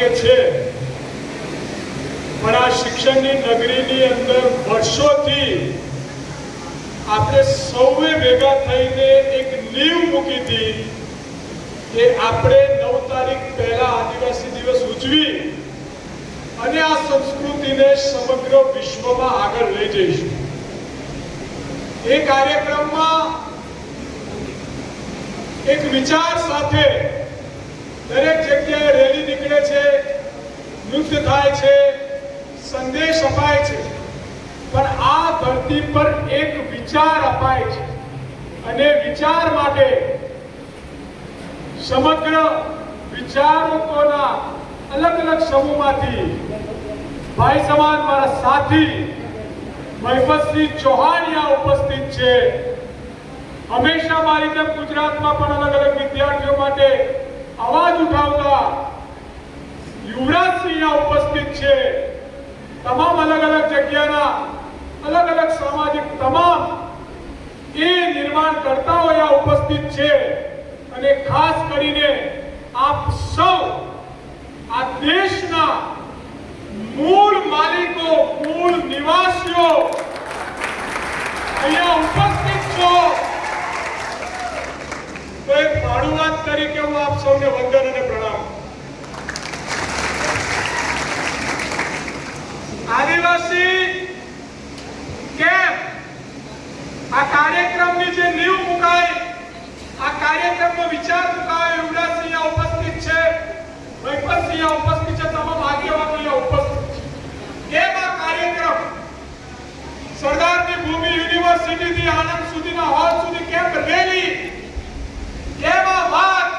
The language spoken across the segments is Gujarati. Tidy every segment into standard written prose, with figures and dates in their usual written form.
લાગે છે, પણ આ શિક્ષણની નગરીની અંદર વર્ષોથી આપણે સૌએ ભેગા થઈને એક નીવ મૂકી હતી કે આપણે 9 તારીખ પહેલા આદિવાસી દિવસ ઉજવી અને આ સંસ્કૃતિને સમગ્ર વિશ્વમાં આગળ લઈ જઈશું. એ કાર્યક્રમમાં એક વિચાર સાથે દરેક જગ્યાએ રેલી નીકળે છે, નૃત્ય થાય છે, સંદેશ અપાય છે, પણ આ ધરતી પર એક વિચાર અપાય છે અને વિચાર માટે સમગ્ર વિચારકોના અલગ અલગ સમૂહમાંથી ભાઈ સમાન મારા સાથી મહિપતસિંહ ચૌહાણ ઉપસ્થિત છે. હંમેશા મારી જેમ ગુજરાતમાં પણ અલગ અલગ વિદ્યાર્થીઓ માટે અવાજ ઉઠાવતા યુવરાજસિંહ ઉપસ્થિત છે. તમામ અલગ અલગ જગ્યાના અલગ અલગ સામાજિક તમામ એ નિર્માણ કરતાઓ અહીંયા ઉપસ્થિત છે અને ખાસ કરીને આપ સૌ આ દેશના મૂળ માલિકો, મૂળ નિવાસીઓ અહીંયા ઉપસ્થિત છો. તો એક ભાડુઆત તરીકે હું આપ સૌને વંદન અને પ્રણામ. આદિવાસી કેમ્પ આ કાર્યક્રમની જે નીવ મુકાઈ, આ કાર્યક્રમનો વિચાર મુકાયો, યુવરાજસિંહ ઉપસ્થિત છે, મહિપતસિંહ ઉપસ્થિત છે, તમામ આગેવાનો ઉપસ્થિત છે. એમાં કાર્યક્રમ સરદારની ભૂમિ યુનિવર્સિટીથી આનંદ સુધીના હોલ સુધી કેમ્પ રેલી, એમાં વાત,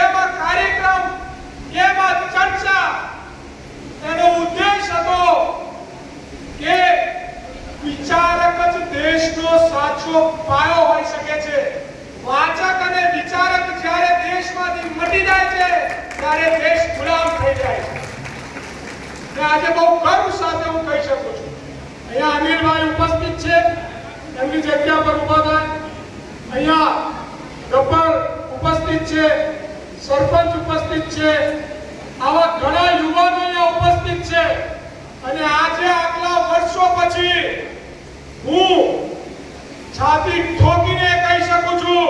એમાં કાર્યક્રમ, એમાં ચર્ચા. એનો ઉદ્દેશ હતો કે વિચારક જ દેશનો સાચો પાયો હોઈ શકે છે. વાચક અને વિચારક જ્યારે દેશમાંથી મટી જાય છે ત્યારે દેશ ગુલામ થઈ જાય છે. આજે બહુ ગર્વ સાથે હું કહી શકું છું, અહીંયા અનિલભાઈ ઉપસ્થિત છે, એમની જગ્યા પર ઉભા થાય. અહીંયા ગબ્બર ઉપસ્થિત છે, સરપંચ ઉપસ્થિત છે, આવા ઘણા યુવાનો અહીંયા ઉપસ્થિત છે. અને આજે આટલા વર્ષો પછી હું છાતી ઠોકીને કહી શકું છું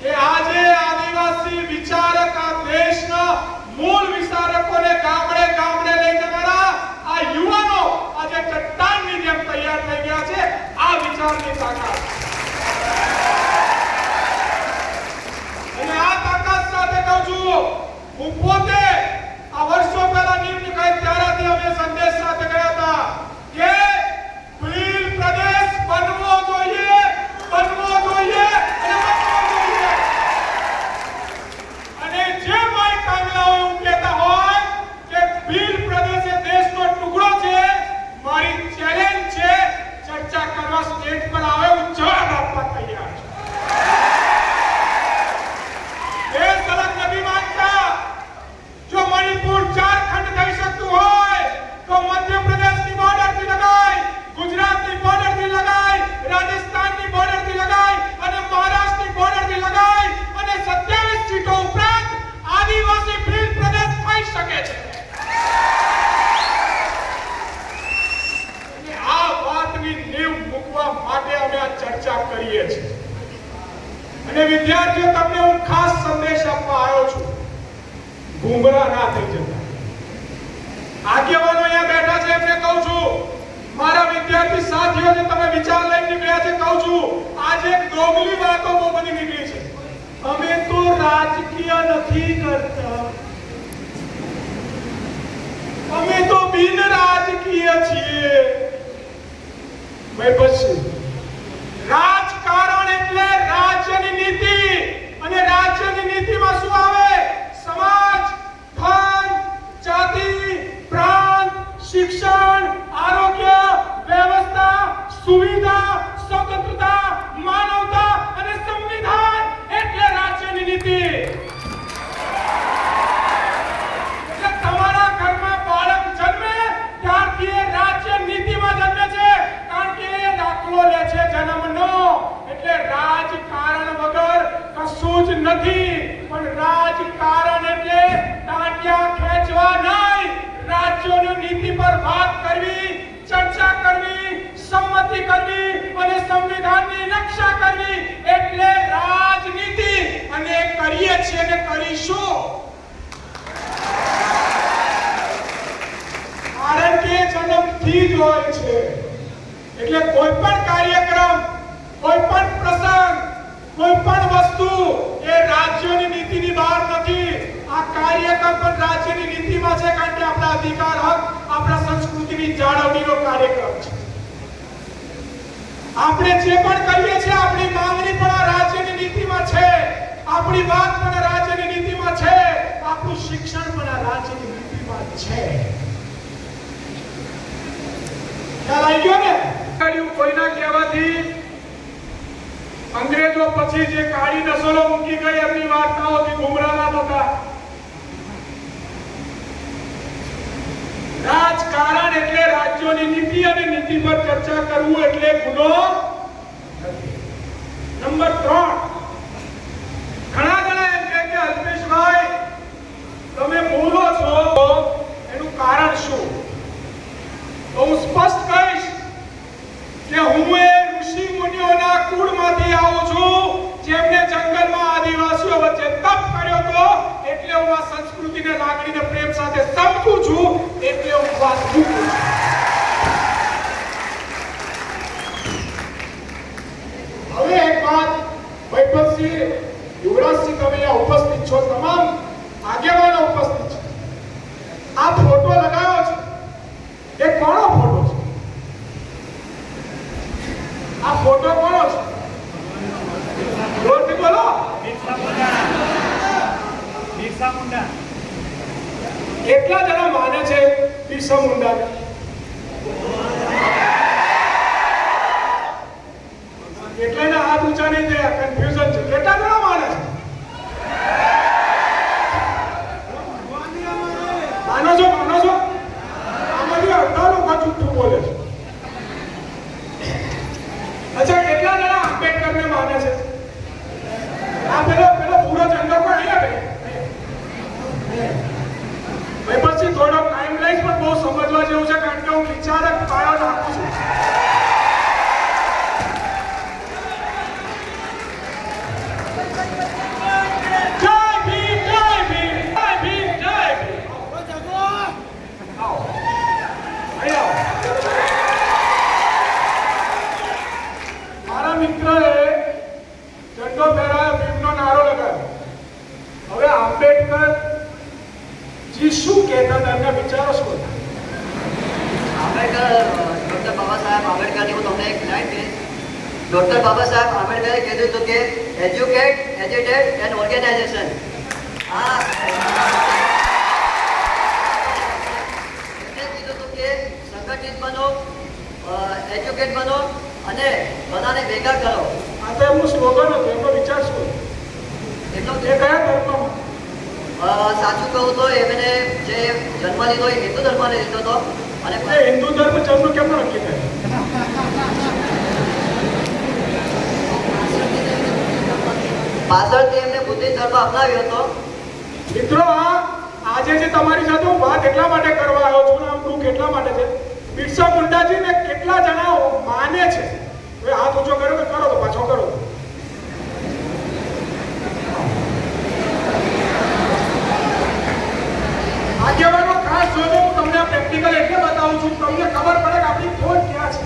કે આજે આદિવાસી વિચારક આ દેશના મૂળ વિચારકોને ગામડે ગામડે લઈ જનારા આ યુવાનો આજે ચટ્ટાનની જેમ તૈયાર થઈ ગયા છે. આ વિચારની તાકાત અને આ તાકાત સાથે કહું છું, હું પોતે આ વર્ષો પહેલા નિયુક્ત કરી ત્યારથી અમે સંદેશ સાથે ગયા હતા કે ભીલ પ્રદેશ બનવો જોઈએ, બનવો જોઈએ અને બનવો જોઈએ. અને જે ભાઈ કાંગલાઓ એવું કહેતા હોય કે ભીલ પ્રદેશ એ દેશનો ટુકડો છે, મારી ચેલેન્જ છે, ચર્ચા કરવા સ્ટેજ પર આવે, હું જવાબ આપવા તૈયાર છું. દેશ અલગ નથી માંગતા. જો મણિપુર ઝારખંડ થઈ શકતું હોય તો મધ્યપ્રદેશની બોર્ડરથી લગાય, ગુજરાતની બોર્ડરથી લગાય, રાજસ્થાનની બોર્ડરથી લગાય અને મહારાષ્ટ્રની બોર્ડરથી લગાય અને 27 સીટો ઉપરાંત આદિવાસી ભીલ પ્રદેશ થઈ શકે છે. અને આ વાતની નીવ મૂકવા માટે અમે આ ચર્ચા કરીએ છીએ. અને વિદ્યાર્થીઓ, તમને હું ખાસ સંદેશ આપવા આવ્યો છું, ગુમરાહ ના થઈ જતા. આગેવાનો અહીંયા બેઠા છે, એમને કહું છું, મારા વિદ્યાર્થી સાથીઓ જે તમે વિચાર લઈને નીકળ્યા છે, કહું છું, આજે એક ડોગલી વાતો બહુ બધી નીકળી છે. અમે તો રાજકીય નથી કરતા, અમે તો બિન રાજકીય છીએ. ભાઈ પછી રાજકારણ એટલે રાજ્યની નીતિ, અને રાજ્યની નીતિમાં શું આવે? સમાજ, ધન, જાતિ, પ્રાંત, શિક્ષણ, આરોગ્ય, વ્યવસ્થા, સુવિધા, સ્વતંત્રતા, માનવતા અને સંવિધાન એટલે રાજ્યની નીતિ. એટલે તમારા ઘરમાં બાળક જન્મે ત્યારથી એ રાજ્ય નીતિમાં જન્મે છે, કારણ કે એ દાખલો નથી, પણ રાજકારણ એટલે ટાંટિયા ખેંચવા નહીં, રાજ્યોની નીતિ પર વાત કરવી, ચર્ચા કરવી, સંમતિ કરવી અને સંવિધાનની રક્ષા કરવી એટલે રાજનીતિ. અને કરીએ છીએ અને કરીશું. કારણ કે જન્મથી જ હોય છે. એટલે કોઈ પણ કાર્યક્રમ, કોઈ પણ પ્રસંગ, કોઈ પણ વસ્તુ એ રાજ્યની નીતિની બહાર નથી. આ કાર્યક્રમ પણ રાજ્યની નીતિમાં છે, કારણ કે આપણા અધિકાર, હક, આપણા સંસ્કૃતિની જાળવણીનો કાર્યક્રમ છે. આપણે જે પણ કરીએ છીએ, આપણી માંગણી પણ આ રાજ્યની નીતિમાં છે, આપણી વાત પણ આ રાજ્યની નીતિમાં છે, આપણું શિક્ષણ પણ આ રાજ્યની નીતિમાં છે. ખ્યાલ આવી ગયો ને? કોઈના કહેવાથી અંગ્રેજો પછી જે કાળી નસલો મૂકી ગઈ એમની વાર્તાઓથી ગુમરાહ ના થતા. રાજકારણ એટલે રાજ્યોની નીતિ અને નીતિ પર ચર્ચા કરવું એટલે ગુનો નથી. નંબર 3, ઘણા જણા એમ કહે કે અલ્પેશભાઈ તમે બોલો છો એનું કારણ શું? તો હું સ્પષ્ટ કહીશ કે હું એ ઋષિ મુનિઓના કુળમાંથી આવું છું, જેમને જંગલમાં આદિવાસીઓ વચ્ચે તપ કર્યો હતો, એટલે હું આ સંસ્કૃતિને, લાગણીને, પ્રેમ સાથે સમજું છું, એટલે હું વાત મૂકું છું. હવે એક વાત, વૈભવસિંહ, યુવરાજસિંહ, તમે અહીંયા ઉપસ્થિત છો, તમામ આગેવાનો ઉપસ્થિત છે. આ ફોટો લગાવ્યો છે, એ કોનો ફોટો છે? આ ફોટો કોનો છે? જોરથી બોલો. બિરસા મુંડા. કેટલા જણા માને છે બિરસા મુંડાને? કેટલાના હાથ ઊંચા નહીં થયા, કન્ફ્યુઝન છે. કેટલા જણા માને છે? માનો છો? માનો છો? આમાંથી અડધા લોકો જૂઠું બોલે છે. અચ્છા, કેટલા જણા આંબેડકરને માને છે? આ પેલો પૂરો ઝંડો પણ અહીંયા ભાઈ પછી થોડો ટાઈમ લઈશ, પણ બહુ સમજવા જેવું છે, કારણ કે હું વિચારક પાયો નાખું છું. જય ભીમ, જય ભીમ, જય ભીમ, જય ભીમ. આવો, અહીં આવો. મારા મિત્રએ ઝંડો ફેરાયો, ભીમનો નારો લગાવ્યો. હવે આંબેડકર જી શું કહેતા હતા, એમના વિચારો શું હતા? ડોક્ટર બાબા સાહેબ આંબેડકરની હું તમને એક લાઈન કહીશ. ડોક્ટર બાબા સાહેબ આંબેડકરે કીધું હતું કે એજ્યુકેટ, એજ્યુકેટ એન્ડ ઓર્ગેનાઇઝેશન. કીધું હતું કે સંગઠિત બનો, એજ્યુકેટ બનો અને બધાને ભેગા કરો. આ તો એમનું સ્લોગન હતું. એમનો વિચાર શું એટલો એ કયા ધર્મમાં? સાચું કહું તો એમને જે જન્મ લીધો એ હિન્દુ ધર્મને લીધો હતો. અને હિન્દુ ધર્મ જન્મ કેમ નક્કી કરે? પાછળથી એમને બુદ્ધિસ્ટ ધર્મ અપનાવ્યો હતો. મિત્રો, આજે જે તમારી સાથે હું વાત એટલા માટે કરવા આવ્યો છું, આમ દુઃખ એટલા માટે છે, બિરસા મુંડાજીને કેટલા જણા માને છે? હવે હાથ ઊંચો કર્યો તો કરો, તો પાછો કરો. આગેવાનો ખાસ જોજો, હું તમને પ્રેક્ટિકલ એટલે બતાવું છું, તમને ખબર પડે કે આપણી ખોટ ક્યાં છે.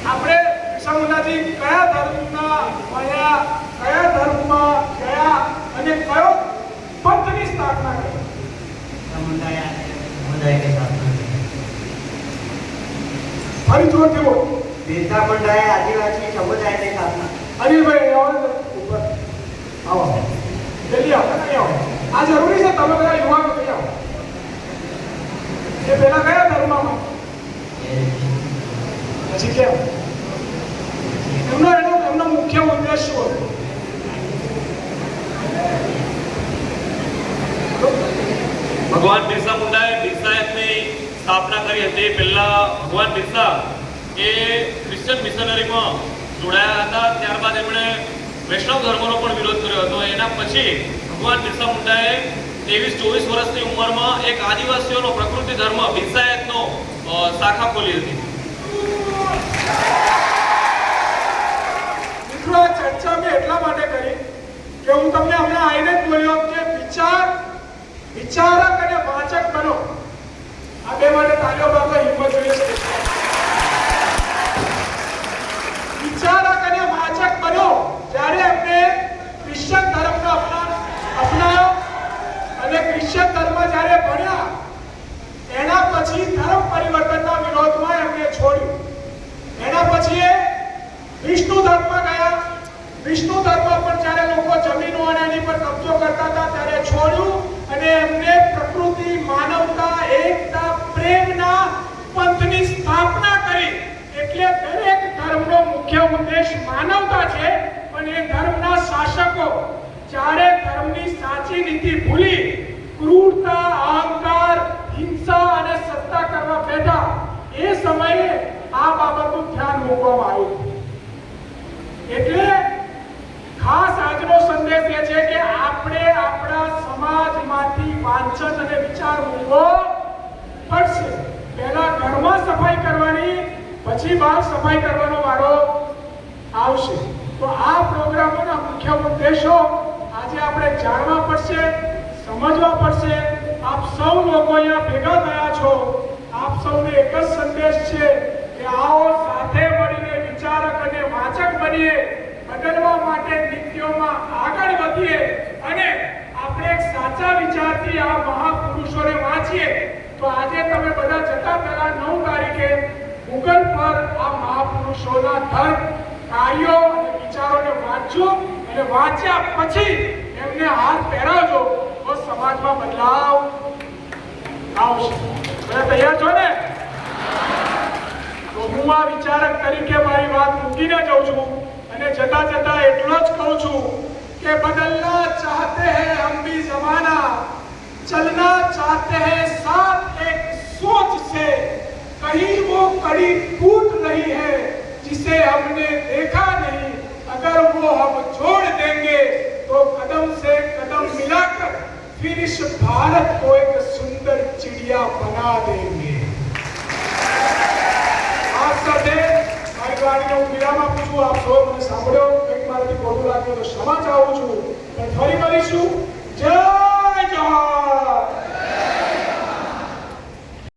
આપણે બિરસા મુંડાજી કયા ધર્મના મળ્યા, કયા ધર્મમાં ગયા અને કયો પંથની સ્થાપના કરી? ફરી જોરથી બોલો. બિરસા મુંડાએ આદિવાસી સમુદાયની સ્થાપના. અનિલભાઈ આવો ઉપર આવો, જલ્દી આવો, નહીં આવો. આ જરૂરી છે, તમે બધા યુવાનો થઈ આવો. એ પેલા કયા ધર્મમાં, પછી કેમ? એમનો મુખ્ય ઉદ્દેશ શું હતો? ભગવાન બિરસા મુંડાએ બીર સાહેબની સ્થાપના કરી હતી. પહેલા ભગવાન બિરસા એ ક્રિશ્ચન મિશનરીમાં જોડાયા હતા. ત્યારબાદ એમણે વૈષ્ણવ ધર્મનો પણ વિરોધ કર્યો હતો. એના પછી ભગવાન બિરસા મુંડાએ 23-24 વર્ષની ઉંમરમાં એક આદિવાસીઓનો પ્રકૃતિ ધર્મ બિરસાયતનો શાખા ખોલી હતી. મિત્રો, આ ચર્ચા મેં એટલા માટે કરી કે હું તમને હમણાં આવીને જ બોલ્યો કે વિચારક અને વાચક બનો. આ બે માટે તાળીઓ પાડો, હિંમત જોઈએ છે. વિચારક અને વાચક બનો. જ્યારે એમને ક્રિશ્ચન ધર્મનો અપનાયો અને ક્રિશ્ચન ધર્મ જ્યારે ભણ્યા, એના પછી ધર્મ પરિવર્તનના વિરોધમાં એમને છોડ્યું. એના પછી એ વિષ્ણુ ધર્મમાં ગયા. વિષ્ણુ ધર્મ પર જ્યારે લોકો જમીનો અને એની પર કબજો કરતા હતા ત્યારે છોડ્યું અને એમને પ્રકૃતિ, માનવતા, એકતા, પ્રેમના પંથની સ્થાપના કરી. એટલે દરેક ધર્મનો મુખ્ય ઉદ્દેશ માનવતા છે, પણ એ ધર્મના શાસકો જ્યારે ધર્મની સાચી નીતિ ભૂલી ક્રૂરતા, અહંકાર, હિંસા અને સત્તા કરવા બેઠા, એ સમયે આ બાબતનું ધ્યાન મૂકવામાં આવ્યું. એટલે ખાસ આજનો સંદેશ એ છે કે આપણે આપણા સમાજમાંથી વાંચન અને વિચાર મૂકવો પડશે. પહેલા ઘરમાં સફાઈ કરવાની, પછી બહાર સફાઈ કરવાનો વારો આવશે. તો આ પ્રોગ્રામોના મુખ્ય ઉદ્દેશો આજે આપણે જાણવા પડશે, સમજવા પડશે. આપ સૌ લોકો અહીંયા ભેગા થયા છો. આપ સૌને એક જ સંદેશ છે કે આવો સાથે મળીને વિચારક અને વાચક બનીએ, બદલવા માટે નીતિઓમાં આગળ વધીએ અને આપણે એક સાચા વિચારથી આ મહાપુરુષોને વાંચીએ. તો આજે તમે બધા જતા પહેલા 9 તારીખે ગૂગલ પર આ મહાપુરુષોના ધર્મ, કાર્યો અને વિચારોને વાંચજો અને વાંચ્યા પછી એમને હાથ પહેરાવજો, તો સમાજમાં બદલાવ આવશે. બધા તૈયાર છો ને? તો હું આ વિચારક તરીકે મારી વાત મૂકીને જાઉં છું અને જતા જતા એટલો જ કહું છું કે બદલના ચાહતે હૈ હમ ભી જમાના, चलना चाहते हैं साथ एक सोच से, कहीं वो कड़ी टूट रही है जिसे हमने देखा नहीं, अगर वो हम छोड़ देंगे तो कदम से कदम मिलाकर फिर इस भारत को एक सुंदर चिड़िया बना देंगे. आप सबे મારી વાણીને હું વિરામ આપું છું. આપ સૌ મને સાંભળ્યો, કંઈક મારાથી ખોટું લાગ્યું તો ક્ષમા ચાહું છું. પણ ફરી મળીશું. જય